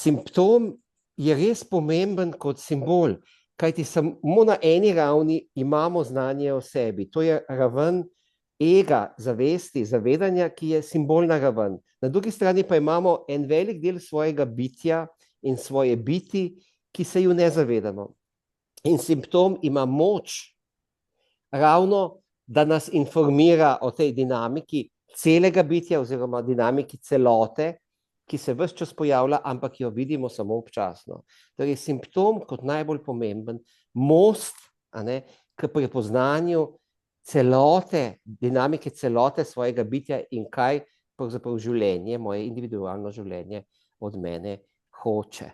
simptom je res pomemben kot simbol, kajti samo na eni ravni imamo znanje o sebi. To je raven ega, zavesti, zavedanja, ki je simbolna raven. Na drugi strani pa imamo en velik del svojega bitja in svoje biti, ki se ju ne zavedamo. In simptom ima moč ravno, da nas informira o tej dinamiki celega bitja oziroma dinamiki celote, ki se ves čas pojavlja, ampak jo vidimo samo občasno. Torej, simptom kot najbolj pomemben most k prepoznanju celote, dinamike celote svojega bitja in kaj pravzaprav življenje, moje individualno življenje od mene hoče.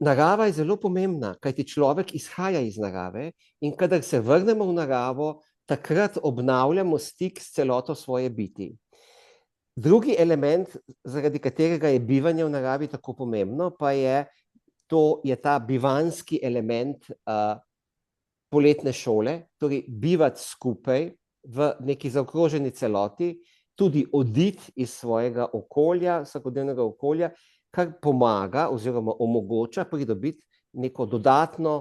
Narava je zelo pomembna, kajti človek izhaja iz narave in kadar se vrnemo v naravo, takrat obnavljamo stik s celoto svoje biti. Drugi element, zaradi katerega je bivanje v naravi tako pomembno, pa je ta bivanski element poletne šole, torej bivati skupaj v neki zaokroženi celoti, tudi oditi iz svojega okolja, vsakodnevnega okolja, kar pomaga oziroma omogoča pridobiti neko dodatno,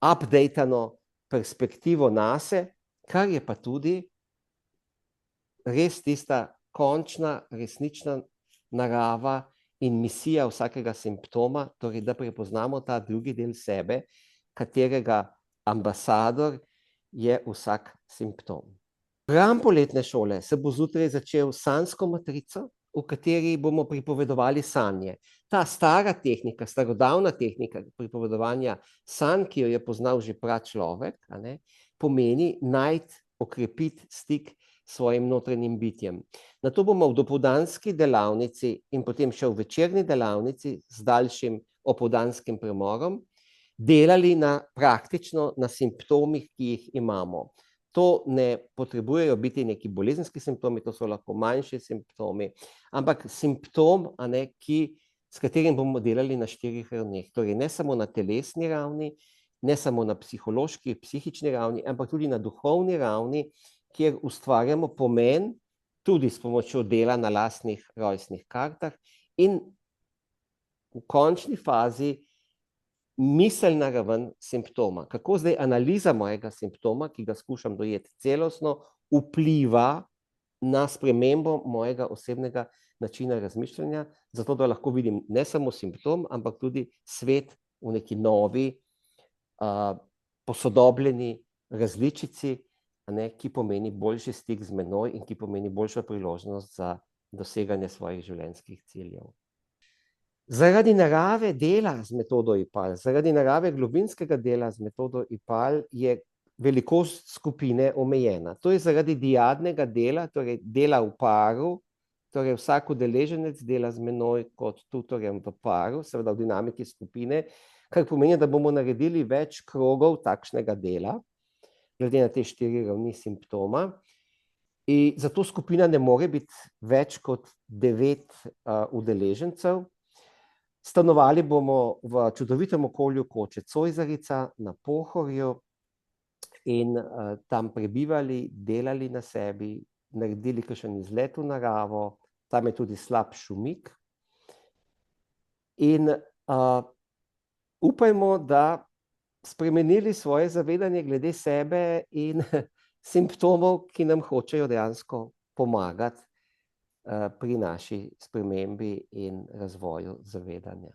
updatano perspektivo nase, kar je pa tudi res tista končna, resnična narava in misija vsakega simptoma, torej da prepoznamo ta drugi del sebe, katerega ambasador je vsak simptom. Program poletne šole se bo zjutraj začel s sanjsko matrico, v kateri bomo pripovedovali sanje. Ta stara tehnika, starodavna tehnika pripovedovanja sanj, ki jo je poznal že pračlovek, pomeni najti, okrepiti stik s svojim notranjim bitjem. Nato bomo v dopoldanski delavnici in potem še v večerni delavnici z daljšim opoldanskim premorom delali praktično na simptomih, ki jih imamo. To ne potrebujejo biti neki bolezenski simptomi, to so lahko manjši simptomi, ampak simptom, s katerim bomo delali na 4 ravneh. Torej ne samo na telesni ravni, ne samo na psihološki, psihični ravni, ampak tudi na duhovni ravni, kjer ustvarjamo pomen tudi s pomočjo dela na lastnih rojstnih kartah in v končni fazi miselna raven simptoma. Kako zdaj analiza mojega simptoma, ki ga skušam dojeti celostno, vpliva na spremembo mojega osebnega načina razmišljanja, zato da lahko vidim ne samo simptom, ampak tudi svet v neki novi, posodobljeni različici, ki pomeni boljši stik z menoj in ki pomeni boljšo priložnost za doseganje svojih življenjskih ciljev. Zaradi narave dela z metodo IPAL, zaradi narave globinskega dela z metodo IPAL je velikost skupine omejena. To je zaradi diadnega dela, torej dela v paru, torej vsak udeleženec dela z menoj kot tutorjem v paru, seveda v dinamiki skupine, kar pomeni, da bomo naredili več krogov takšnega dela, glede na te 4 ravni simptoma. In zato skupina ne more biti več kot 9 udeležencev. Stanovali bomo v čudovitem okolju Koče Cojzarica na Pohorju in tam prebivali, delali na sebi, naredili kakšen izlet v naravo, tam je tudi slab šumik. In upajmo, da spremenili svoje zavedanje glede sebe in simptomov, ki nam hočejo dejansko pomagati pri naši spremembi in razvoju zavedanja.